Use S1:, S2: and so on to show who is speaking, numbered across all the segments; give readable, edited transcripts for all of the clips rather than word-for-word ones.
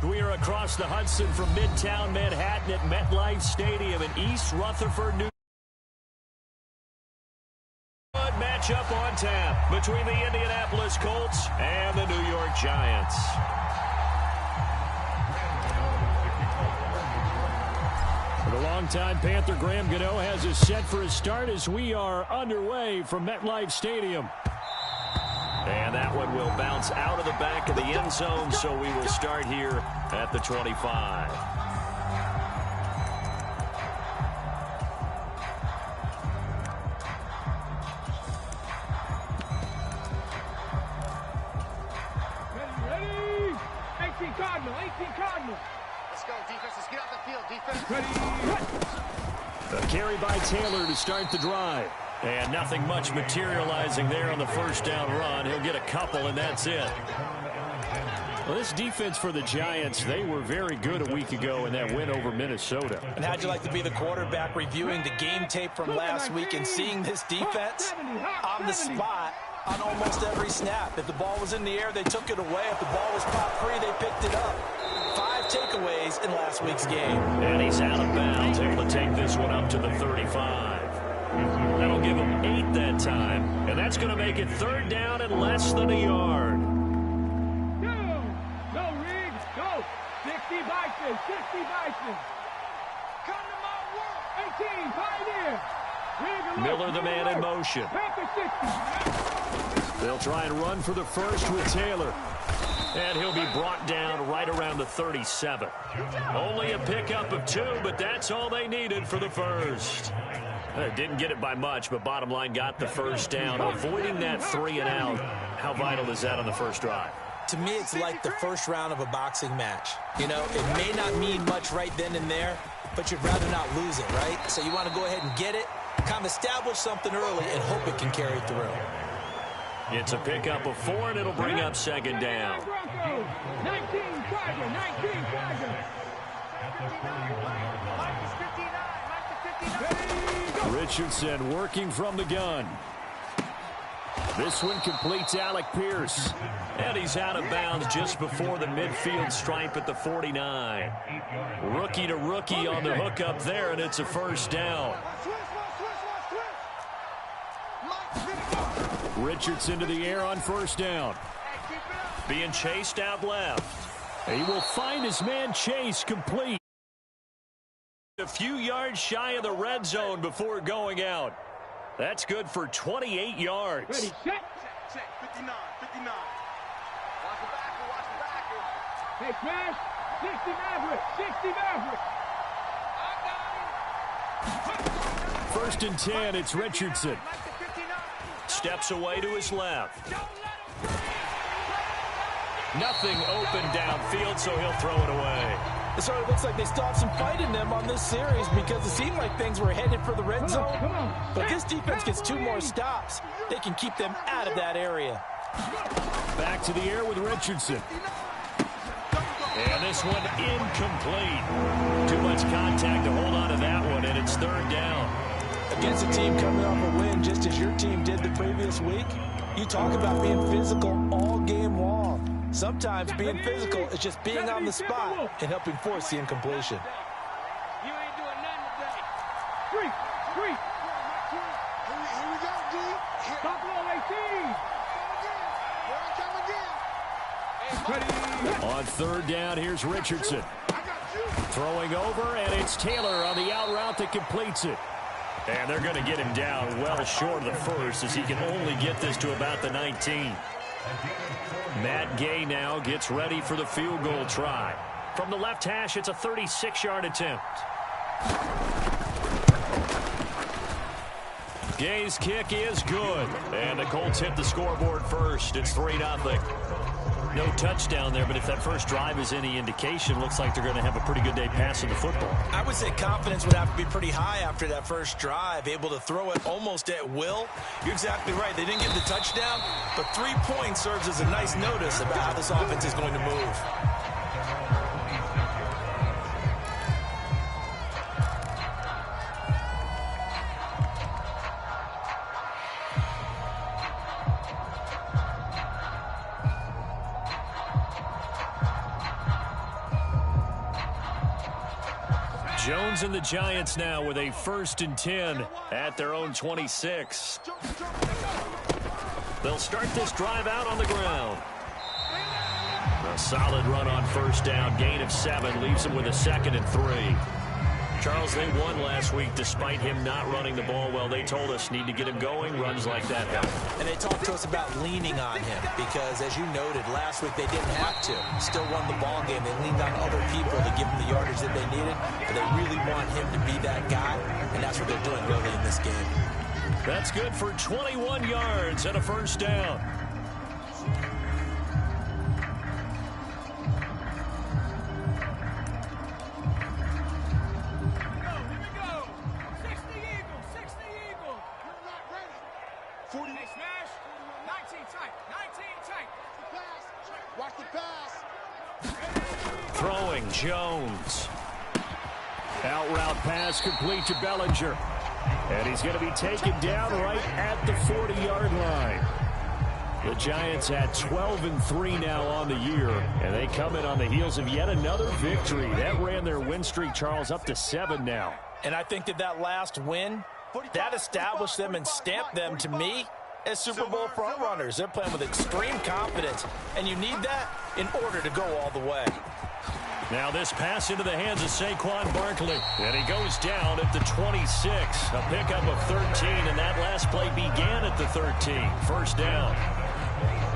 S1: We are across the Hudson from Midtown Manhattan at MetLife Stadium in East Rutherford, New York. Good matchup on tap between the Indianapolis Colts and the New York Giants. The longtime Panther Graham Gano has us set for his start as we are underway from MetLife Stadium. And that one will bounce out of the back of the end zone, so we will start here at the 25.
S2: Ready? 18 Cardinal, 18 Cardinal.
S3: Let's go, defense. Let's get out the field, defense.
S1: Ready? A carry by Taylor to start the drive. And nothing much materializing there on the first down run. He'll get a couple, and that's it. Well, this defense for the Giants, they were very good a week ago in that win over Minnesota.
S4: And how'd you like to be the quarterback reviewing the game tape from last week and seeing this defense on the spot on almost every snap? If the ball was in the air, they took it away. If the ball was pop free, they picked it up. 5 takeaways in last week's game.
S1: And he's out of bounds, able to take this one up to the 35. That'll give him 8 that time, and that's going to make it third down and less than a yard.
S2: Go, Riggs, go. 60 Bison, 60 Bison. Come to my work. 18, Pioneer.
S1: Miller, the man in motion. They'll try and run for the first with Taylor. And he'll be brought down right around the 37. Only a pickup of 2, but that's all they needed for the first. Didn't get it by much, but bottom line got the first down. Avoiding that 3 and out. How vital is that on the first drive?
S4: To me, it's like the first round of a boxing match. You know, it may not mean much right then and there, but you'd rather not lose it, right? So you want to go ahead and get it, kind of establish something early, and hope it can carry through.
S1: It's a pickup of 4, and it'll bring up second down.
S2: 19 Tiger, 19 Tiger.
S1: Richardson working from the gun. This one completes Alec Pierce. And he's out of bounds just before the midfield stripe at the 49. Rookie to rookie on the hook up there, and it's a first down. Richardson to the air on first down. Being chased out left. He will find his man Chase complete. A few yards shy of the red zone before going out. That's good for 28 yards.
S2: Ready, set.
S3: Check, 59, 59. Watch the backer, watch the backer.
S2: Hey, Smash. 60 Maverick, 60 Maverick.
S1: First and 10, it's Richardson. Steps away to his left. Nothing open downfield, so he'll throw it away.
S4: It sort of looks like they still have some fight in them on this series because it seemed like things were headed for the red zone. But this defense gets 2 more stops. They can keep them out of that area.
S1: Back to the air with Richardson. And this one incomplete. Too much contact to hold on to that one, and it's third down.
S4: Against a team coming off a win just as your team did the previous week, you talk about being physical all game long. Sometimes being physical is just being on the spot and helping force the incompletion.
S2: You ain't doing nothing today. Three.
S3: Here we go, D.
S2: Stop all 18.
S3: Come again.
S1: On third down, here's Richardson. Throwing over, and it's Taylor on the out route that completes it. And they're going to get him down well short of the first as he can only get this to about the 19. Matt Gay now gets ready for the field goal try. From the left hash, it's a 36-yard attempt. Gay's kick is good. And the Colts hit the scoreboard first. It's 3-0. No touchdown there, but if that first drive is any indication, looks like they're going to have a pretty good day passing the football.
S4: I would say confidence would have to be pretty high after that first drive, able to throw it almost at will. You're exactly right. They didn't get the touchdown, but 3 points serves as a nice notice about how this offense is going to move.
S1: Jones and the Giants now with a 1st and 10 at their own 26. They'll start this drive out on the ground. A solid run on 1st down. Gain of 7 leaves them with a 2nd and 3. Charles, they won last week despite him not running the ball well. They told us need to get him going. Runs like that help.
S4: And they talked to us about leaning on him because, as you noted, last week they didn't have to. Still won the ball game. They leaned on other people to give them the yardage that they needed. But they really want him to be that guy, and that's what they're doing early in this game.
S1: That's good for 21 yards and a 1st down. Throwing Jones. Out route pass complete to Bellinger. And he's going to be taken down right at the 40-yard line. The Giants at 12-3 now on the year, and they come in on the heels of yet another victory. That ran their win streak, Charles, up to 7 now.
S4: And I think that last win, that established them and stamped them, to me, as Super Bowl frontrunners. They're playing with extreme confidence, and you need that in order to go all the way.
S1: Now this pass into the hands of Saquon Barkley. And he goes down at the 26. A pickup of 13, and that last play began at the 13. 1st down.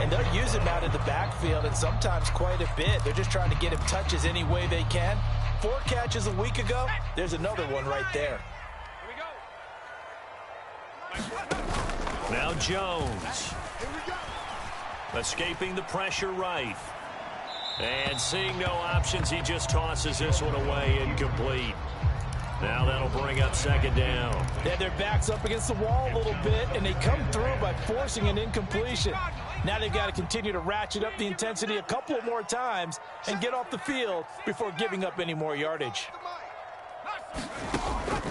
S4: And they'll use him out in the backfield, and sometimes quite a bit. They're just trying to get him touches any way they can. 4 catches a week ago. There's another one right there.
S1: Now Jones. Escaping the pressure right. And seeing no options, he just tosses this one away, incomplete. Now that'll bring up 2nd down.
S4: Yeah, their back's up against the wall a little bit, and they come through by forcing an incompletion. Now they've got to continue to ratchet up the intensity a couple more times and get off the field before giving up any more yardage.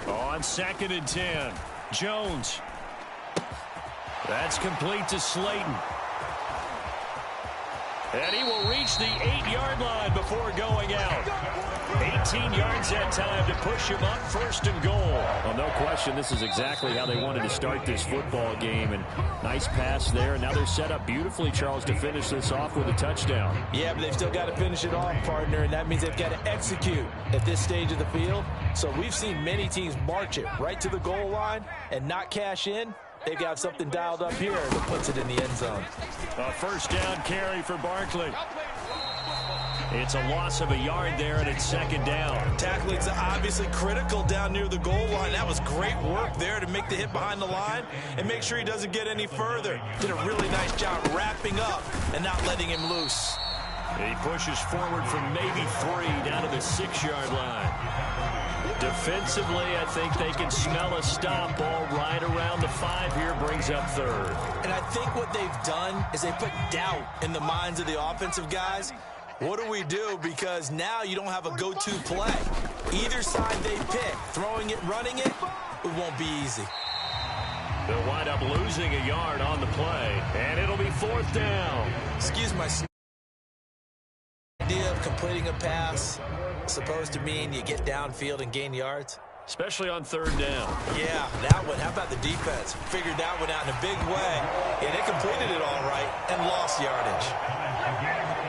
S1: On 2nd and 10, Jones. That's complete to Slayton. And he will reach the 8-yard line before going out. 18 yards that time to push him up 1st and goal. Well, no question, this is exactly how they wanted to start this football game. And nice pass there. And now they're set up beautifully, Charles, to finish this off with a touchdown.
S4: Yeah, but they've still got to finish it off, partner. And that means they've got to execute at this stage of the field. So we've seen many teams march it right to the goal line and not cash in. They've got something dialed up here that puts it in the end zone.
S1: A 1st down carry for Barkley. It's a loss of a yard there, and it's 2nd down.
S4: Tackling's obviously critical down near the goal line. That was great work there to make the hit behind the line and make sure he doesn't get any further. Did a really nice job wrapping up and not letting him loose.
S1: He pushes forward from maybe 3 down to the 6-yard line. Defensively, I think they can smell a stop. Ball right around the 5 here, brings up 3rd.
S4: And I think what they've done is they put doubt in the minds of the offensive guys. What do we do? Because now you don't have a go-to play. Either side they pick, throwing it, running it, it won't be easy.
S1: They'll wind up losing a yard on the play, and it'll be 4th down.
S4: Excuse my idea of completing a pass supposed to mean you get downfield and gain yards.
S1: Especially on 3rd down.
S4: Yeah, that one. How about the defense? Figured that one out in a big way. Yeah, they completed it all right and lost yardage.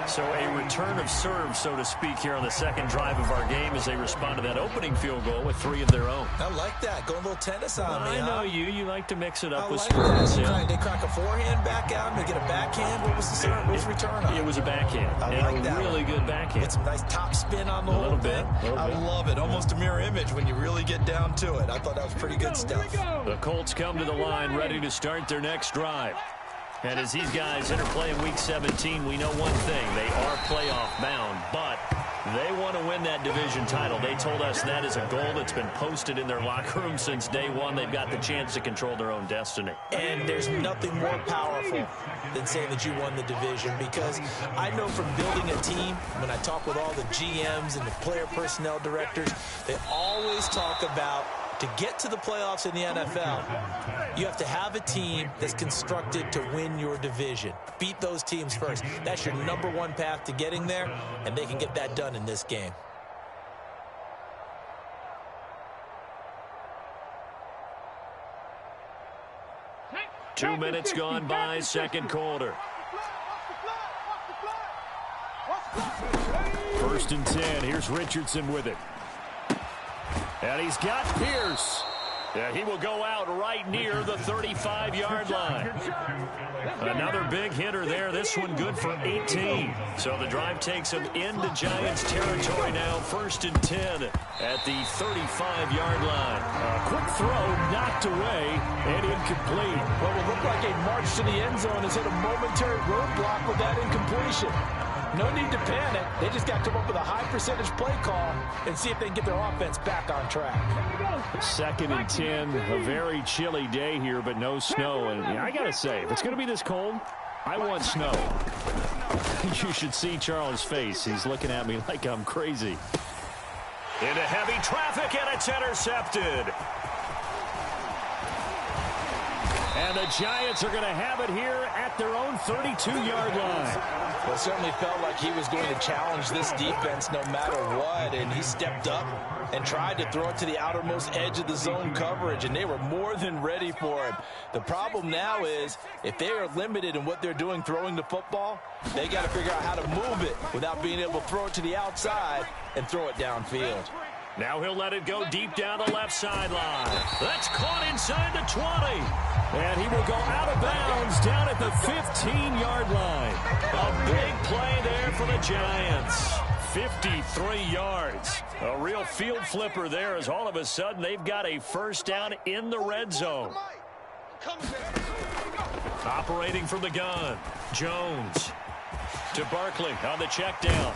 S1: So a return of serve, so to speak, here on the 2nd drive of our game as they respond to that opening field goal with 3 of their own.
S4: I like that. Going a little tennis on me,
S1: I know you. You like to mix it up with
S4: like
S1: sports.
S4: Yeah. They crack a forehand back out and they get a backhand. What was the serve? What was the return on?
S1: It was a backhand.
S4: I like that.
S1: Really good backhand.
S4: Get some nice top spin on the whole thing. I love it. Almost a mirror image when you really get down to it. I thought that was pretty good stuff.
S1: The Colts come to the line ready to start their next drive. And as these guys interplay in Week 17, we know one thing. They are playoff bound, but they want to win that division title. They told us that is a goal that's been posted in their locker room since day one. They've got the chance to control their own destiny.
S4: And there's nothing more powerful than saying that you won the division, because I know from building a team, when I talk with all the GMs and the player personnel directors, they always talk about to get to the playoffs in the NFL, you have to have a team that's constructed to win your division. Beat those teams first. That's your #1 path to getting there, and they can get that done in this game.
S1: 2 minutes gone by, second quarter. 1st and 10. Here's Richardson with it. And he's got Pierce. Yeah, he will go out right near the 35-yard line. Another big hitter there. This one good for 18. So the drive takes him into Giants territory now. 1st and 10 at the 35-yard line. A quick throw knocked away and incomplete.
S4: What would look like a march to the end zone has hit a momentary roadblock with that incompletion. No need to panic. They just got to come up with a high percentage play call and see if they can get their offense back on track.
S1: 2nd and 10. A very chilly day here, but no snow. And I got to say, if it's going to be this cold, I want snow. You should see Charles' face. He's looking at me like I'm crazy. Into heavy traffic, and it's intercepted. And the Giants are going to have it here at their own 32-yard line.
S4: Well, it certainly felt like he was going to challenge this defense no matter what, and he stepped up and tried to throw it to the outermost edge of the zone coverage, and they were more than ready for him. The problem now is if they are limited in what they're doing throwing the football, they got to figure out how to move it without being able to throw it to the outside and throw it downfield.
S1: Now he'll let it go deep down the left sideline. That's caught inside the 20. And he will go out of bounds down at the 15-yard line. A big play there for the Giants. 53 yards. A real field flipper there as all of a sudden they've got a first down in the red zone. Operating from the gun. Jones to Barkley on the check down.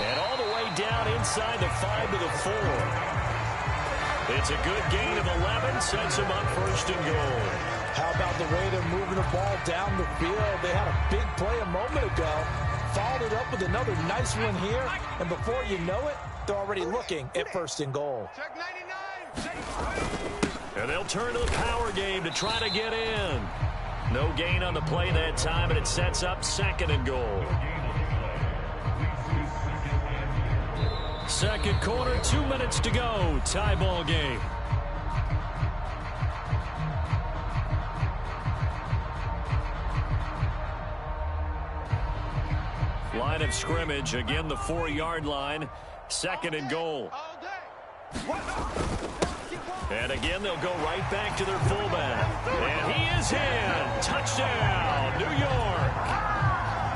S1: And all the way down inside the 5 to the 4. It's a good gain of 11, sets him up 1st and goal.
S4: How about the way they're moving the ball down the field? They had a big play a moment ago, followed it up with another nice one here, and before you know it, they're already looking at 1st and goal.
S1: And they'll turn to the power game to try to get in. No gain on the play that time, and it sets up 2nd and goal. 2nd quarter, 2 minutes to go. Tie ball game. Line of scrimmage, again the 4-yard line. 2nd and goal. And again, they'll go right back to their fullback. And he is in. Touchdown, New York.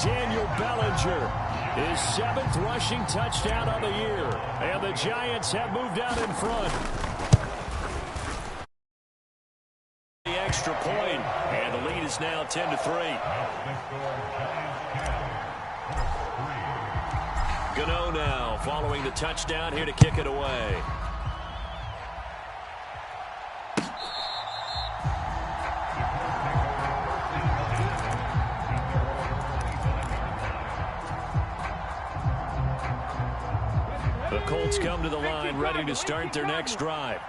S1: Daniel Bellinger, his 7th rushing touchdown of the year. And the Giants have moved out in front. The extra point, and the lead is now 10-3. Gano now following the touchdown here to kick it away. The Colts come to the line ready to start their next drive.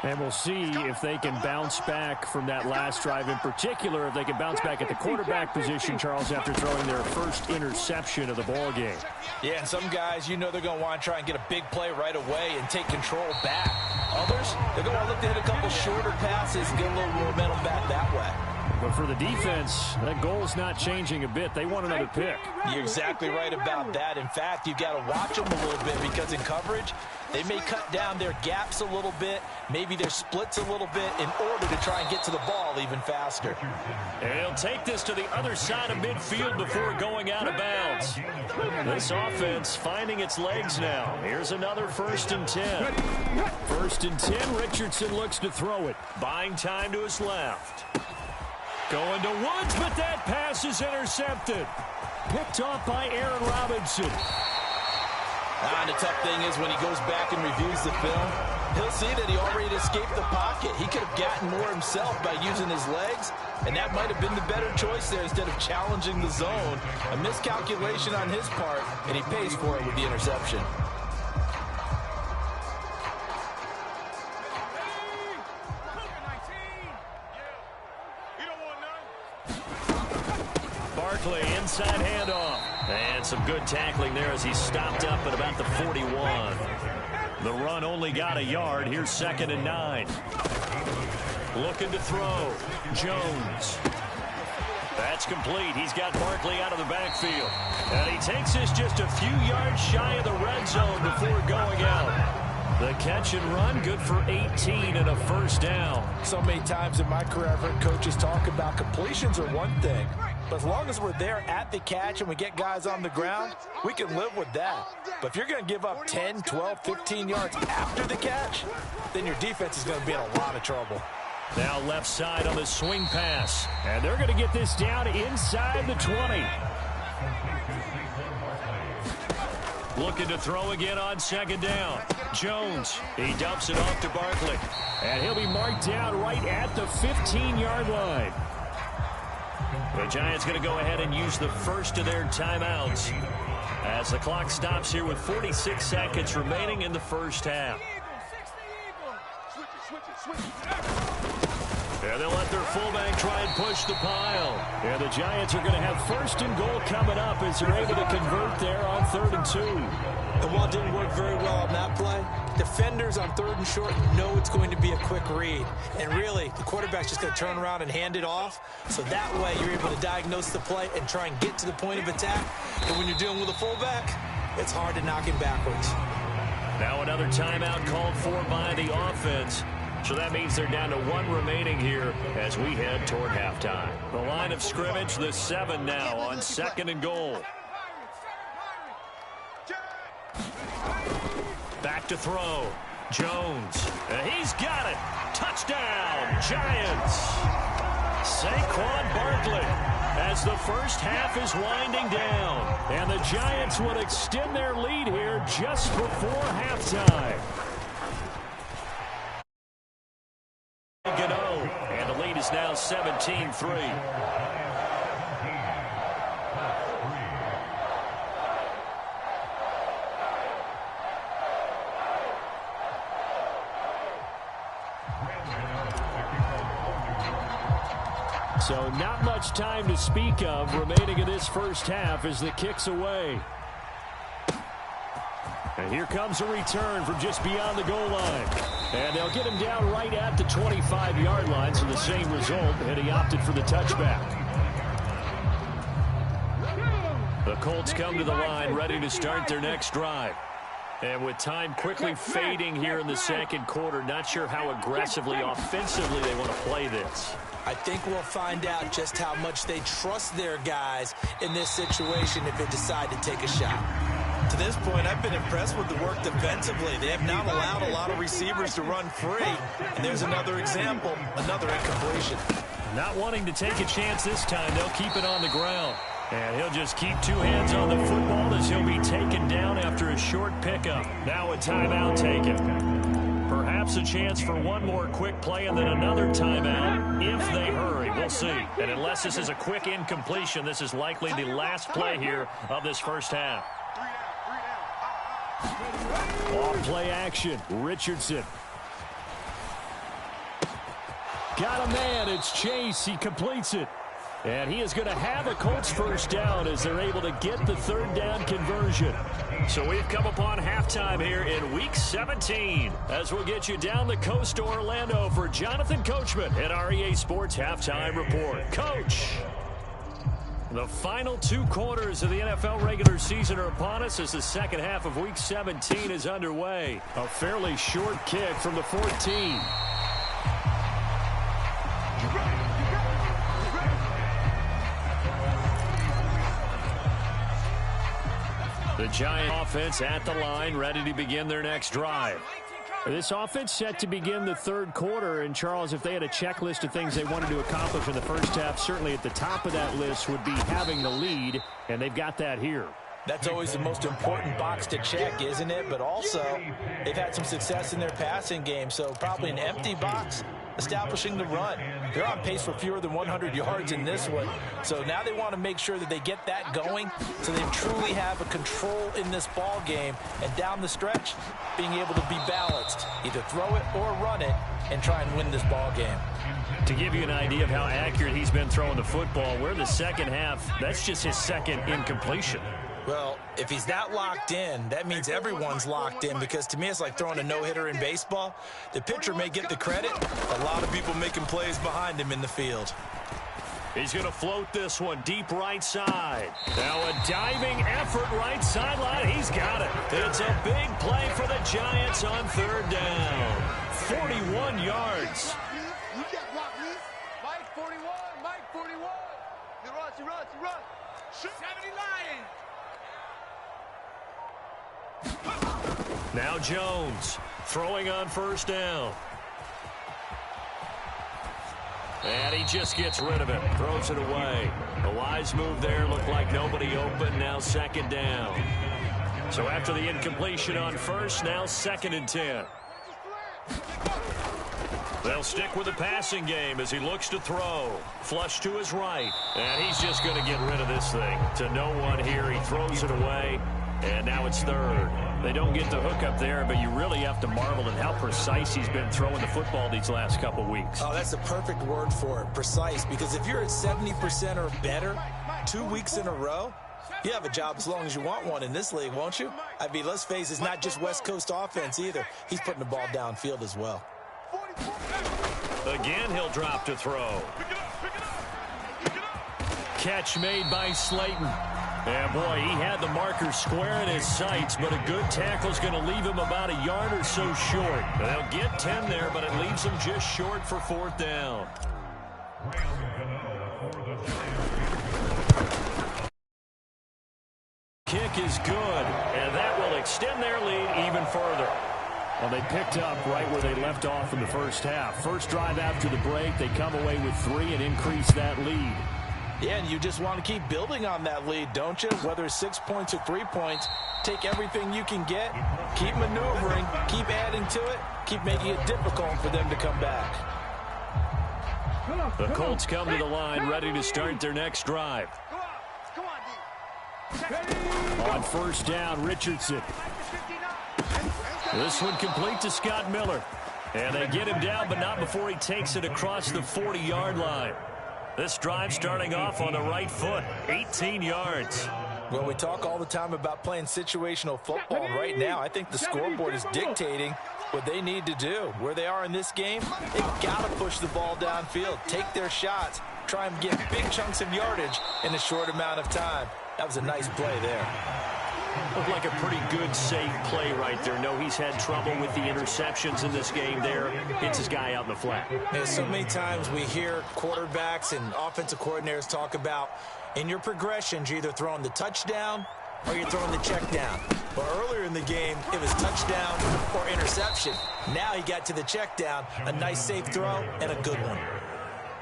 S1: And we'll see if they can bounce back from that last drive, in particular if they can bounce back at the quarterback position, Charles, after throwing their first interception of the ball game.
S4: Yeah, and some guys, you know they're going to want to try and get a big play right away and take control back. Others, they're going to look to hit a couple shorter passes and get a little momentum back that way.
S1: But for the defense, that goal's not changing a bit. They want another pick.
S4: You're exactly right about that. In fact, you've got to watch them a little bit because in coverage, they may cut down their gaps a little bit, maybe their splits a little bit in order to try and get to the ball even faster.
S1: And he'll take this to the other side of midfield before going out of bounds. This offense finding its legs now. Here's another 1st and 10. 1st and 10, Richardson looks to throw it. Buying time to his left. Going to Woods, but that pass is intercepted. Picked off by Aaron Robinson.
S4: And the tough thing is when he goes back and reviews the film, he'll see that he already escaped the pocket. He could have gotten more himself by using his legs, and that might have been the better choice there instead of challenging the zone. A miscalculation on his part, and he pays for it with the interception.
S1: Barkley, inside handoff. And some good tackling there as he stopped up at about the 41. The run only got a yard. Here's 2nd and 9. Looking to throw. Jones. That's complete. He's got Barkley out of the backfield. And he takes this just a few yards shy of the red zone before going out. The catch and run, good for 18 and a first down.
S4: So many times in my career, I've heard coaches talk about completions are one thing. But as long as we're there at the catch and we get guys on the ground, we can live with that. But if you're going to give up 10, 12, 15 yards after the catch, then your defense is going to be in a lot of trouble.
S1: Now left side on the swing pass. And they're going to get this down inside the 20. Looking to throw again on second down. Jones, he dumps it off to Barkley. And he'll be marked down right at the 15-yard line. The Giants going to go ahead and use the first of their timeouts as the clock stops here with 46 seconds remaining in the first half. And they'll let their fullback try and push the pile. And the Giants are going to have first and goal coming up as they're able to convert there on 3rd and 2.
S4: And while it didn't work very well on that play, defenders on 3rd and short know it's going to be a quick read. And really, the quarterback's just going to turn around and hand it off. So that way, you're able to diagnose the play and try and get to the point of attack. And when you're dealing with a fullback, it's hard to knock him backwards.
S1: Now another timeout called for by the offense. So that means they're down to 1 remaining here as we head toward halftime. The line of scrimmage, the 7 now on 2nd and goal. Back to throw. Jones. And he's got it. Touchdown, Giants. Saquon Barkley as the first half is winding down. And the Giants will extend their lead here just before halftime. And the lead is now 17-3. So not much time to speak of remaining in this first half as the kick's away. And here comes a return from just beyond the goal line. And they'll get him down right at the 25-yard line, so the same result, and he opted for the touchback. The Colts come to the line ready to start their next drive. And with time quickly fading here in the second quarter, not sure how aggressively, offensively they want to play this.
S4: I think we'll find out just how much they trust their guys in this situation if they decide to take a shot. To this point, I've been impressed with the work defensively. They have not allowed a lot of receivers to run free. And there's another example, another incompletion.
S1: Not wanting to take a chance this time, they'll keep it on the ground. And he'll just keep 2 hands on the football as he'll be taken down after a short pickup. Now a timeout taken. Perhaps a chance for one more quick play and then another timeout if they hurry. We'll see. And unless this is a quick incompletion, this is likely the last play here of this first half. Off play action. Richardson. Got a man. It's Chase. He completes it. And he is going to have a Colts first down as they're able to get the 3rd down conversion. So we've come upon halftime here in Week 17 as we'll get you down the coast to Orlando for Jonathan Coachman at our EA Sports Halftime Report. Coach! The final 2 quarters of the NFL regular season are upon us as the second half of Week 17 is underway. A fairly short kick from the 14. The Giant offense at the line, ready to begin their next drive. This offense set to begin the 3rd quarter. And, Charles, if they had a checklist of things they wanted to accomplish in the first half, certainly at the top of that list would be having the lead, and they've got that here.
S4: That's always the most important box to check, isn't it? But also, they've had some success in their passing game, so probably an empty box establishing the run. They're on pace for fewer than 100 yards in this one. So now they want to make sure that they get that going so they truly have a control in this ball game. And down the stretch, being able to be balanced, either throw it or run it, and try and win this ball game.
S1: To give you an idea of how accurate he's been throwing the football, we're in the second half. That's just his second incompletion.
S4: Well, if he's not locked in, that means everyone's locked in, because to me it's like throwing a no-hitter in baseball. The pitcher may get the credit. A lot of people making plays behind him in the field.
S1: He's going to float this one deep right side. Now a diving effort right sideline. He's got it. It's a big play for the Giants on third down. 41 yards.
S3: You got blocked, Mike 41, Mike 41. He runs.
S2: 70 Lions.
S1: Now Jones throwing on first down. And he just gets rid of it. Throws it away. A wise move there. Looked like nobody open. Now second down. So after the incompletion on first, now 2nd and 10. They'll stick with the passing game as he looks to throw. Flush to his right. And he's just going to get rid of this thing. To no one here. He throws it away. And now it's 3rd. They don't get the hook up there, but you really have to marvel at how precise he's been throwing the football these last couple weeks.
S4: Oh, that's the perfect word for it, precise, because if you're at 70% or better 2 weeks in a row, you have a job as long as you want one in this league, won't you? I mean, let's face it, it's not just West Coast offense either. He's putting the ball downfield as well.
S1: Again, he'll drop to throw. Catch made by Slayton. And, boy, he had the marker square in his sights, but a good tackle is going to leave him about a yard or so short. They'll get 10 there, but it leaves him just short for 4th down. Kick is good, and that will extend their lead even further. Well, they picked up right where they left off in the first half. First drive after the break, they come away with 3 and increase that lead.
S4: Yeah, and you just want to keep building on that lead, don't you? Whether it's 6 points or 3 points, take everything you can get, keep maneuvering, keep adding to it, keep making it difficult for them to come back.
S1: The Colts come to the line, ready to start their next drive. On first down, Richardson. This one complete to Scott Miller. And they get him down, but not before he takes it across the 40-yard line. This drive starting off on the right foot, 18 yards.
S4: Well, we talk all the time about playing situational football, and right now I think the scoreboard is dictating what they need to do. Where they are in this game, they've got to push the ball downfield, take their shots, try and get big chunks of yardage in a short amount of time. That was a nice play there.
S1: Looked like a pretty good, safe play right there. No, he's had trouble with the interceptions in this game there. Hits his guy out in the flat.
S4: And so many times we hear quarterbacks and offensive coordinators talk about in your progressions, you're either throwing the touchdown or you're throwing the check down. But earlier in the game, it was touchdown or interception. Now he got to the check down, a nice safe throw and a good one.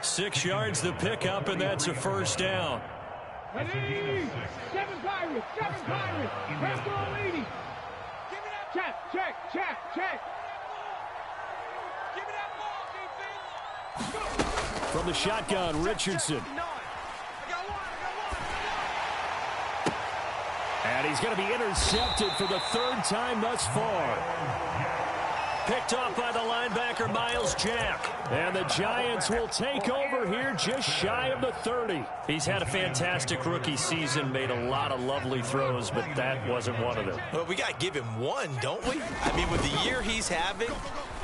S1: 6 yards the pickup, and that's a first down.
S2: Ready? 7 Pirates. Press on leading. Check.
S3: Give me that ball, defense.
S1: From the shotgun, Richardson. And he's going to be intercepted for the 3rd time thus far. Picked off by the linebacker, Miles Jack. And the Giants will take over here just shy of the 30. He's had a fantastic rookie season, made a lot of lovely throws, but that wasn't one of them.
S4: Well, we got to give him one, don't we? I mean, with the year he's having,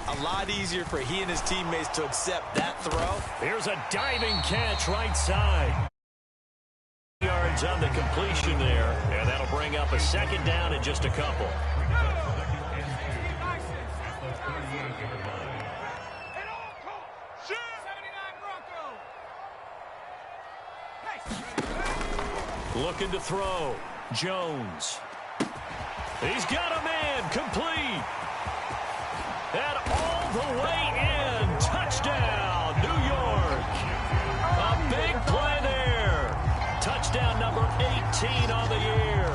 S4: a lot easier for he and his teammates to accept that throw.
S1: Here's a diving catch right side. Yards on the completion there, and that'll bring up a 2nd down in just a couple. Looking to throw. Jones. He's got a man. Complete. And all the way in. Touchdown, New York. A big play there. Touchdown number 18 on the year.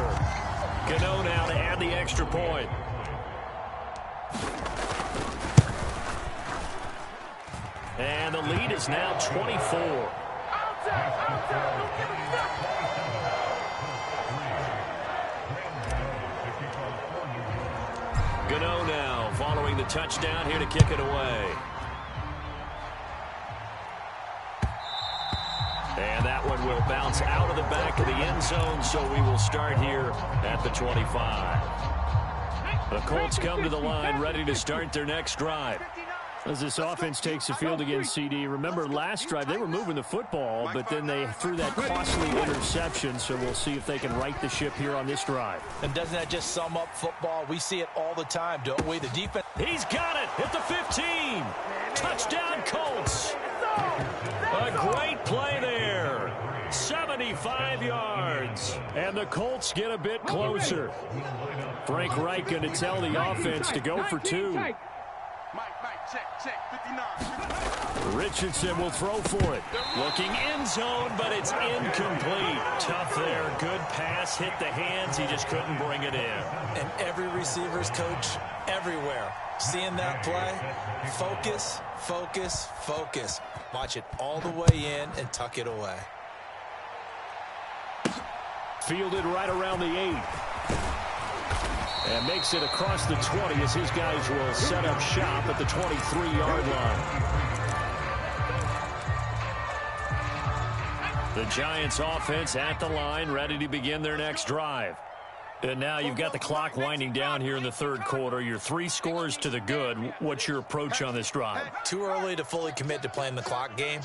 S1: Gano now to add the extra point. And the lead is now 24. Gano now following the touchdown here to kick it away. And that one will bounce out of the back of the end zone, so we will start here at the 25. The Colts come to the line, ready to start their next drive. As this offense takes the field against CD, remember last drive they were moving the football, but then they threw that costly interception, so we'll see if they can right the ship here on this drive.
S4: And doesn't that just sum up football? We see it all the time, don't we? The defense.
S1: He's got it at the 15. Touchdown, Colts. A great play there. 75 yards. And the Colts get a bit closer. Frank Reich going to tell the offense to go for 2.
S3: Check, 59.
S1: Richardson will throw for it. Looking end zone, but it's incomplete. Tough there. Good pass. Hit the hands. He just couldn't bring it in.
S4: And every receiver's coach everywhere. Seeing that play, focus, focus, focus. Watch it all the way in and tuck it away.
S1: Fielded right around the 8. And makes it across the 20 as his guys will set up shop at the 23-yard line. The Giants offense at the line, ready to begin their next drive. And now you've got the clock winding down here in the third quarter. You're 3 scores to the good. What's your approach on this drive?
S4: Too early to fully commit to playing the clock game.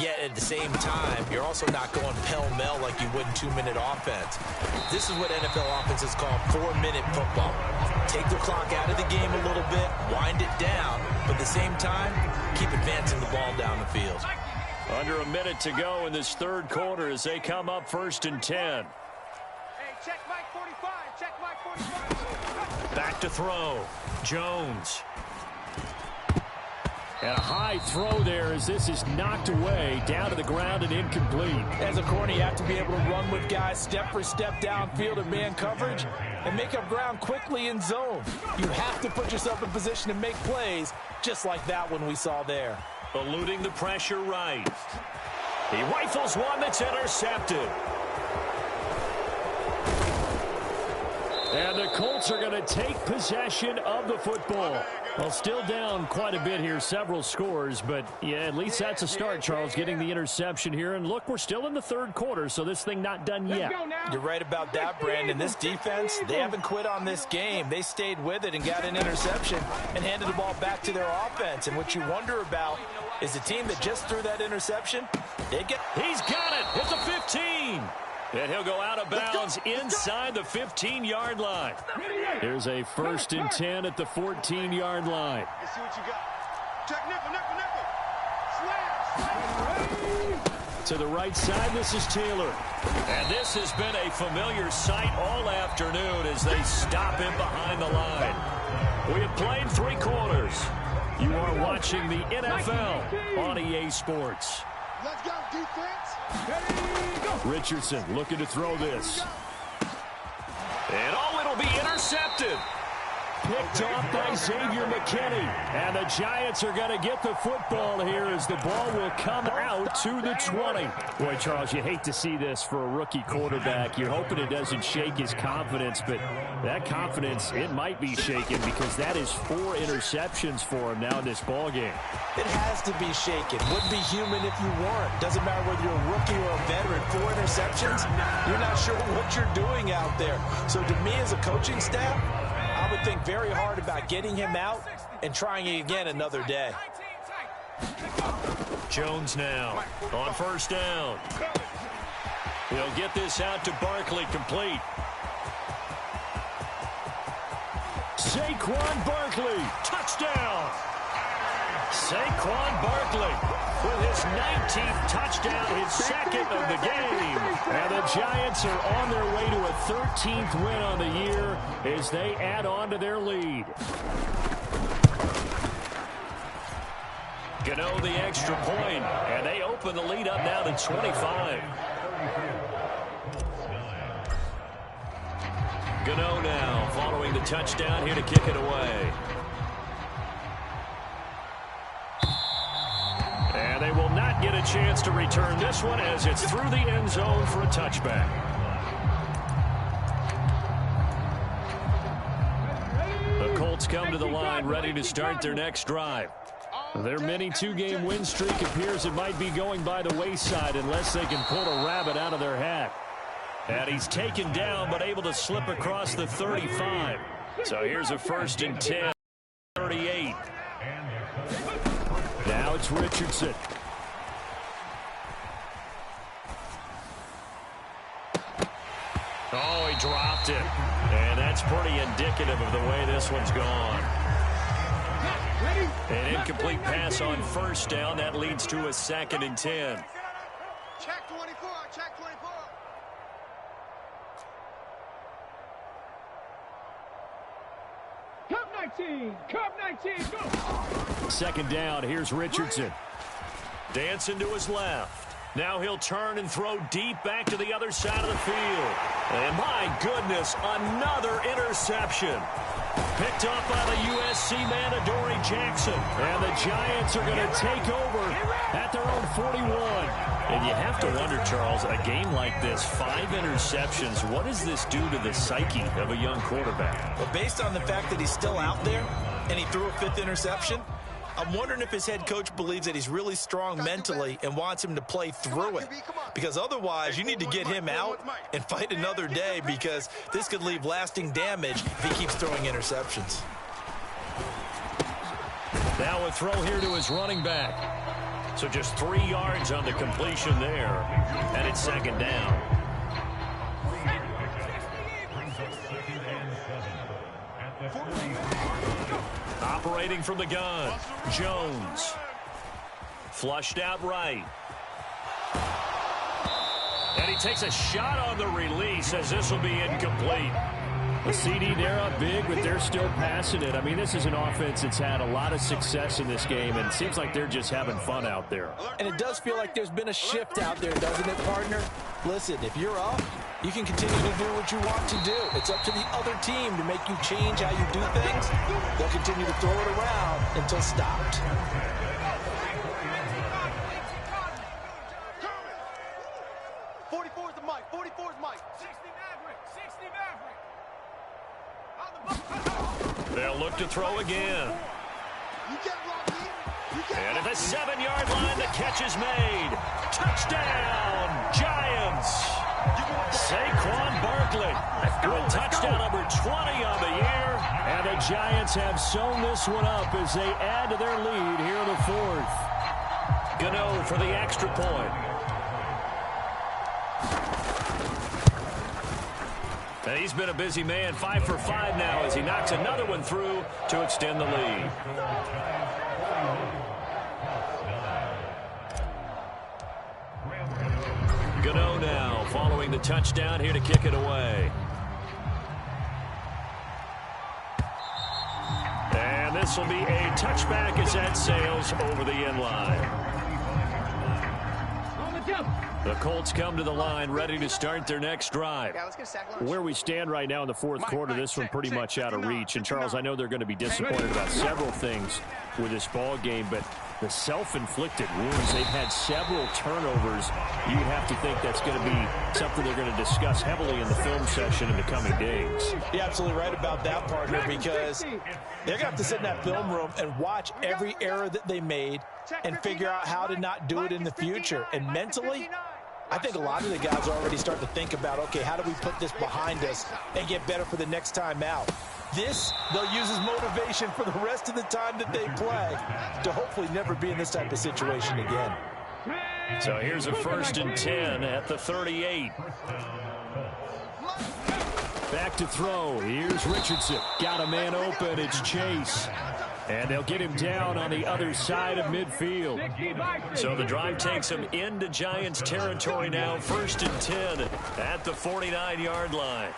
S4: Yet at the same time, you're also not going pell-mell like you would in 2-minute offense. This is what NFL offenses call 4-minute football. Take the clock out of the game a little bit, wind it down, but at the same time, keep advancing the ball down the field.
S1: Under a minute to go in this third quarter as they come up 1st and 10.
S3: Check Mike 45. Check Mike 45.
S1: Back to throw. Jones. And a high throw there as this is knocked away, down to the ground and incomplete.
S4: As a corner, you have to be able to run with guys step for step downfield in man coverage and make up ground quickly in zone. You have to put yourself in position to make plays just like that one we saw there.
S1: Eluding the pressure right. He rifles one that's intercepted. And the Colts are going to take possession of the football. Well, still down quite a bit here, several scores, but yeah, at least that's a start, Charles, getting the interception here. And look, we're still in the third quarter, so this thing not done yet.
S4: You're right about that, Brandon. This defense, they haven't quit on this game. They stayed with it and got an interception and handed the ball back to their offense. And what you wonder about is the team that just threw that interception,
S1: He's got it at the 15. And he'll go out of bounds inside the 15-yard line. Here's a 1st and 10 at the 14-yard line.
S3: Let's see what you got. Check nickel. Slam.
S1: To the right side, this is Taylor. And this has been a familiar sight all afternoon as they stop him behind the line. We have played 3 quarters. You are watching the NFL on EA Sports.
S3: Let's go, defense.
S1: Richardson looking to throw this. And it'll be intercepted. Picked off by Xavier McKinney. And the Giants are going to get the football here as the ball will come out to the 20. Boy, Charles, you hate to see this for a rookie quarterback. You're hoping it doesn't shake his confidence, but that confidence, it might be shaken because that is 4 interceptions for him now in this ball game.
S4: It has to be shaken. Wouldn't be human if you weren't. Doesn't matter whether you're a rookie or a veteran. 4 interceptions, you're not sure what you're doing out there. So to me as a coaching staff, I would think very hard about getting him out and trying it again another day.
S1: Jones now on 1st down. He'll get this out to Barkley, complete. Saquon Barkley, touchdown. Saquon Barkley with his 19th touchdown, his 2nd of the game. And the Giants are on their way to a 13th win on the year as they add on to their lead. Gano the extra point, and they open the lead up now to 25. Gano now following the touchdown here to kick it away. And they will not get a chance to return this one as it's through the end zone for a touchback. The Colts come to the line ready to start their next drive. Their mini two-game win streak appears it might be going by the wayside unless they can pull a rabbit out of their hat. And he's taken down but able to slip across the 35. So here's a 1st and 10, 38. Now it's Richardson. Oh, he dropped it. And that's pretty indicative of the way this one's gone. An incomplete pass on 1st down. That leads to a 2nd and 10.
S3: Check 24, check 24.
S2: Cup 19, Cup 19, go!
S1: 2nd down, here's Richardson. Dancing to his left. Now he'll turn and throw deep back to the other side of the field. And my goodness, another interception. Picked up by the USC man, Adoree Jackson. And the Giants are going to take over at their own 41. And you have to wonder, Charles, a game like this, 5 interceptions, what does this do to the psyche of a young quarterback?
S4: Well, based on the fact that he's still out there and he threw a 5th interception, I'm wondering if his head coach believes that he's really strong mentally and wants him to play through it. Because otherwise, you need to get him out and fight another day, because this could leave lasting damage if he keeps throwing interceptions.
S1: Now a throw here to his running back. So just 3 yards on the completion there. And it's 2nd down. Operating from the gun, Jones. Flushed out right. And he takes a shot on the release as this will be incomplete. The CD, they're up big, but they're still passing it. I mean, this is an offense that's had a lot of success in this game, and it seems like they're just having fun out there.
S4: And it does feel like there's been a shift out there, doesn't it, partner? Listen, if you're up, you can continue to do what you want to do. It's up to the other team to make you change how you do things. They'll continue to throw it around until stopped.
S3: 44's the mic, 44's mic.
S2: 60 Maverick, 60 Maverick.
S1: They'll look to throw again. And at the 7-yard line, the catch is made. Touchdown, Giants. Saquon Barkley with touchdown number 20 on the year. And the Giants have sewn this one up as they add to their lead here in the 4th. Gano for the extra point. And he's been a busy man, 5 for 5 now as he knocks another one through to extend the lead. Gano now following the touchdown here to kick it away. And this will be a touchback as that sails over the end line. The Colts come to the line ready to start their next drive. Where we stand right now in the 4th quarter, this one pretty much out of reach. And, Charles, I know they're going to be disappointed about several things with this ball game, but the self-inflicted wounds, they've had several turnovers. You'd have to think that's going to be something they're going to discuss heavily in the film session in the coming days.
S4: You're absolutely right about that, partner, because they're going to have to sit in that film room and watch every error that they made and figure out how to not do it in the future. And mentally, I think a lot of the guys are already starting to think about, okay, how do we put this behind us and get better for the next time out? This, they'll use as motivation for the rest of the time that they play to hopefully never be in this type of situation again.
S1: So here's a 1st and 10 at the 38. Back to throw. Here's Richardson. Got a man open. It's Chase. And they'll get him down on the other side of midfield. So the drive takes him into Giants territory now. 1st and 10 at the 49-yard line.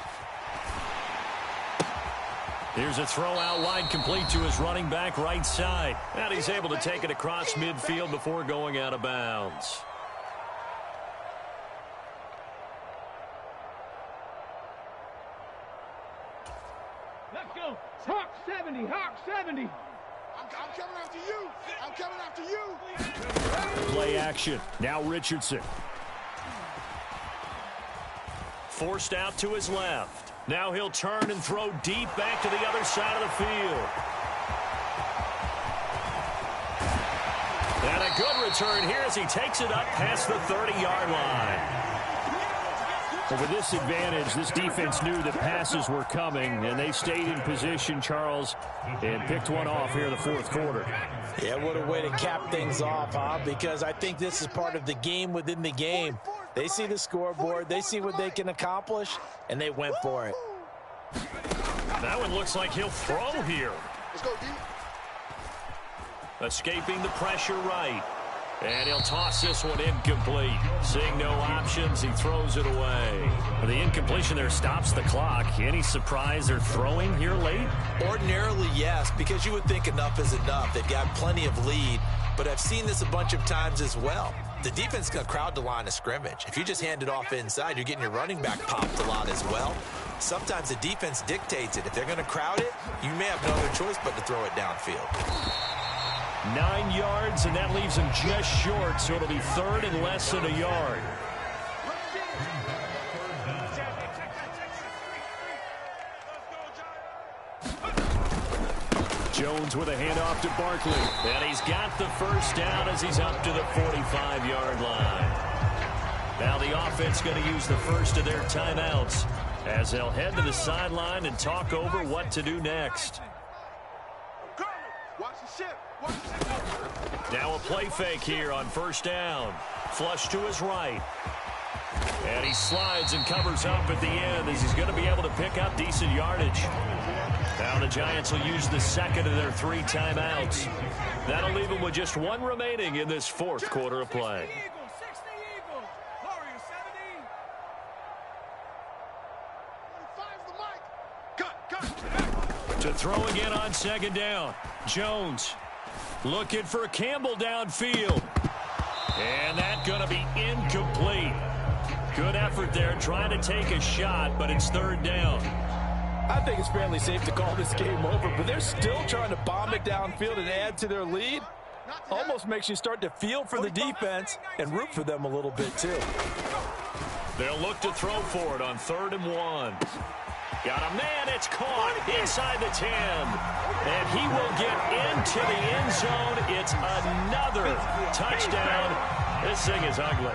S1: Here's a throw out wide, complete to his running back right side. And he's able to take it across midfield before going out of bounds.
S2: Let's go. Hawk 70, Hawk 70.
S3: I'm coming after you. I'm coming after you.
S1: Play action. Now Richardson. Forced out to his left. Now he'll turn and throw deep back to the other side of the field. a good return here as he takes it up past the 30-yard line. Well, with this advantage, this defense knew that passes were coming, and they stayed in position, Charles, and picked one off here in the fourth quarter.
S4: Yeah, what a way to cap things off, huh? Because I think this is part of the game within the game. They see the scoreboard, they see what they can accomplish, and they went for it.
S1: That one looks like he'll throw here.
S3: Let's go, D.
S1: Escaping the pressure right. And he'll toss this one incomplete. Seeing no options, he throws it away. The incompletion there stops the clock. Any surprise they're throwing here late?
S4: Ordinarily, yes, because you would think enough is enough. They've got plenty of lead, but I've seen this a bunch of times as well. The defense is going to crowd the line of scrimmage. If you just hand it off inside, you're getting your running back popped a lot as well. Sometimes the defense dictates it. If they're going to crowd it, you may have no other choice but to throw it downfield.
S1: 9 yards, and that leaves him just short, so it'll be third and less than a yard. Jones with a handoff to Barkley. And he's got the first down as he's up to the 45-yard line. Now the offense going to use the first of their timeouts as they'll head to the sideline and talk over what to do next.
S3: Watch the ship.
S1: Now a play fake here on first down. Flush to his right. And he slides and covers up at the end as he's going to be able to pick up decent yardage. Now the Giants will use the second of their 3 timeouts. That'll leave them with just 1 remaining in this fourth quarter of play. To throw again on second down. Jones looking for Campbell downfield. And that's going to be incomplete. Good effort there trying to take a shot, but it's third down.
S4: I think it's fairly safe to call this game over, but they're still trying to bomb it downfield and add to their lead. Almost makes you start to feel for the defense and root for them a little bit, too.
S1: They'll look to throw for it on 3rd and 1. Got a man, it's caught inside the 10. And he will get into the end zone. It's another touchdown. This thing is ugly.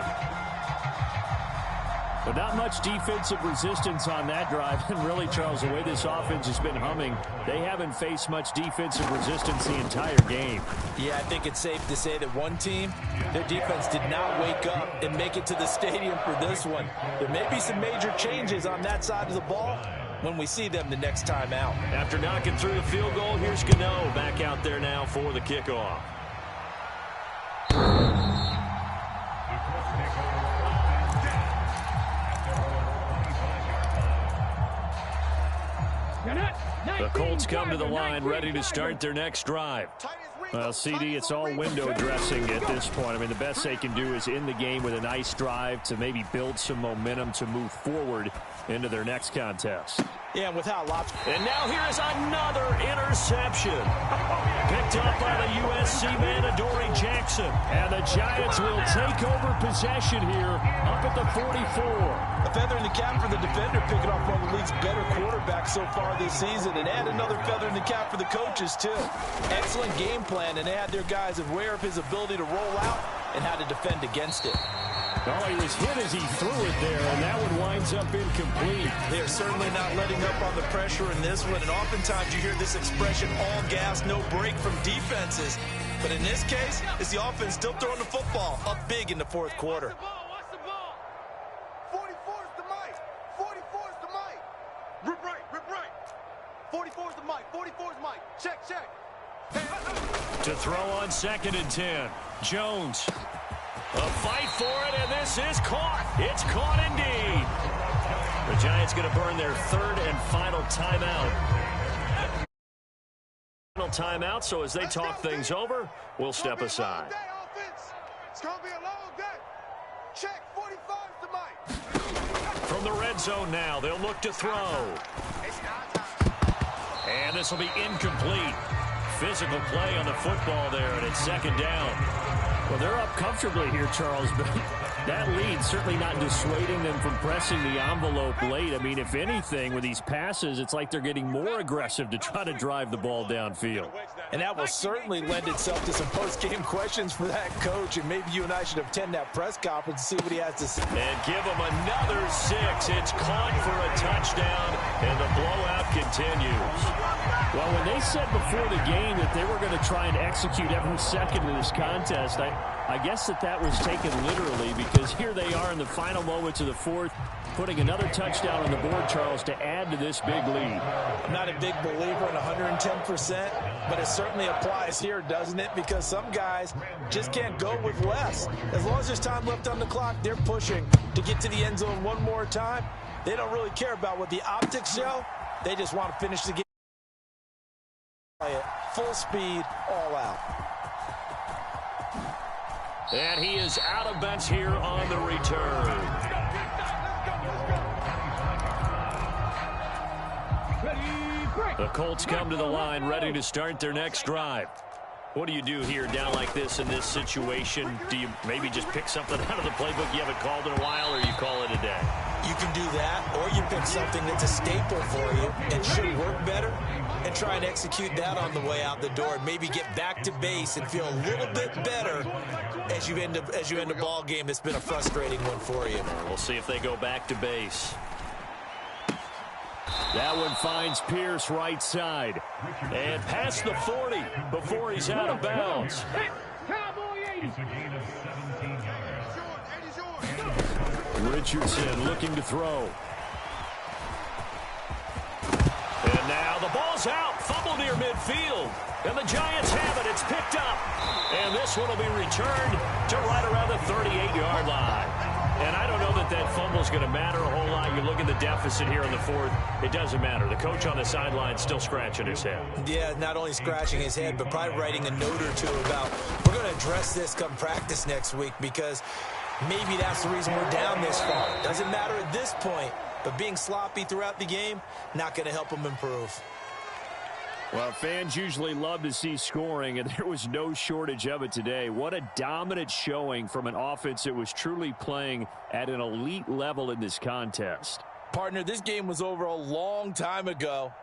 S1: But not much defensive resistance on that drive. And really, Charles, the way this offense has been humming, they haven't faced much defensive resistance the entire game.
S4: Yeah, I think it's safe to say that one team, their defense did not wake up and make it to the stadium for this one. There may be some major changes on that side of the ball when we see them the next time out.
S1: After knocking through the field goal, here's Gano back out there now for the kickoff. The Colts come to the line ready to start their next drive. Well, CD, it's all window dressing at this point. I mean, the best they can do is end the game with a nice drive to maybe build some momentum to move forward into their next contest.
S4: Yeah, and with how lots.
S1: And now here is another interception. Picked up by the USC man, Adoree Jackson. And the Giants will take over possession here up at the 44.
S4: A feather in the cap for the defender, picking off one of the league's better quarterbacks so far this season. And add another feather in the cap for the coaches, too. Excellent game plan, and they had their guys aware of his ability to roll out and how to defend against it.
S1: Oh, he was hit as he threw it there, and that one winds up incomplete.
S4: They're certainly not letting up on the pressure in this one, and oftentimes you hear this expression, all gas, no break from defenses. But in this case, it's the offense still throwing the football up big in the fourth quarter.
S3: Watch the ball. 44 is the mic. 44 is the mic. Rip right, rip right. 44 is the mic. 44 is mic. Check, check.
S1: To throw on 2nd and 10. Jones. A fight for it, and this is caught. It's caught indeed. The Giants going to burn their 3rd and final timeout. Final timeout, so as they talk things over, we'll step aside.
S3: It's going to be a long day. Check, 45 is the mic.
S1: From the red zone now, they'll look to throw. And this will be incomplete. Physical play on the football there, and it's 2nd down. Well, they're up comfortably here, Charles, but That lead certainly not dissuading them from pressing the envelope late. I mean, if anything, with these passes, it's like they're getting more aggressive to try to drive the ball downfield.
S4: And that will certainly lend itself to some post-game questions for that coach, and maybe you and I should attend that press conference and see what he has to say.
S1: And give him another 6. It's caught for a touchdown, and the blowout continues. Well, when they said before the game that they were going to try and execute every second of this contest, I guess that was taken literally, because here they are in the final moments of the fourth, putting another touchdown on the board, Charles, to add to this big lead.
S4: I'm not a big believer in 110%, but it certainly applies here, doesn't it? Because some guys just can't go with less. As long as there's time left on the clock, they're pushing to get to the end zone one more time. They don't really care about what the optics show. They just want to finish the game. Full speed, all out.
S1: And he is out of bounds here on the return. The Colts come to the line, ready to start their next drive. What do you do here down like this in this situation? Do you maybe just pick something out of the playbook you haven't called in a while, or you call it a day?
S4: You can do that, or you pick something that's a staple for you and should work better, and try and execute that on the way out the door, and maybe get back to base and feel a little bit better as you end a ball game that's been a frustrating one for you.
S1: We'll see if they go back to base. That one finds Pierce right side. And past the 40 before he's out of bounds. Richardson looking to throw. And now the ball's out. Fumble near midfield. And the Giants have it. It's picked up. And this one will be returned to right around the 38-yard line. And I don't know that fumble's going to matter a whole lot. You look at the deficit here in the fourth. It doesn't matter. The coach on the sideline still scratching his head.
S4: Yeah, not only scratching his head, but probably writing a note or two about, we're going to address this come practice next week, because maybe that's the reason we're down this far. Doesn't matter at this point, but being sloppy throughout the game, not going to help him improve.
S1: Well, fans usually love to see scoring, and there was no shortage of it today. What a dominant showing from an offense that was truly playing at an elite level in this contest.
S4: Partner, this game was over a long time ago,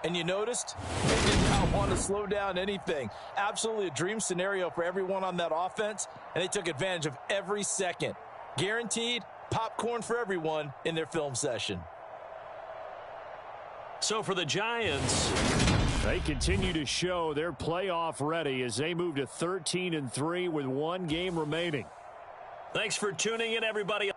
S4: and you noticed they did not want to slow down anything. Absolutely a dream scenario for everyone on that offense, and they took advantage of every second. Guaranteed popcorn for everyone in their film session.
S1: So for the Giants, they continue to show they're playoff ready as they move to 13-3 with one game remaining. Thanks for tuning in, everybody.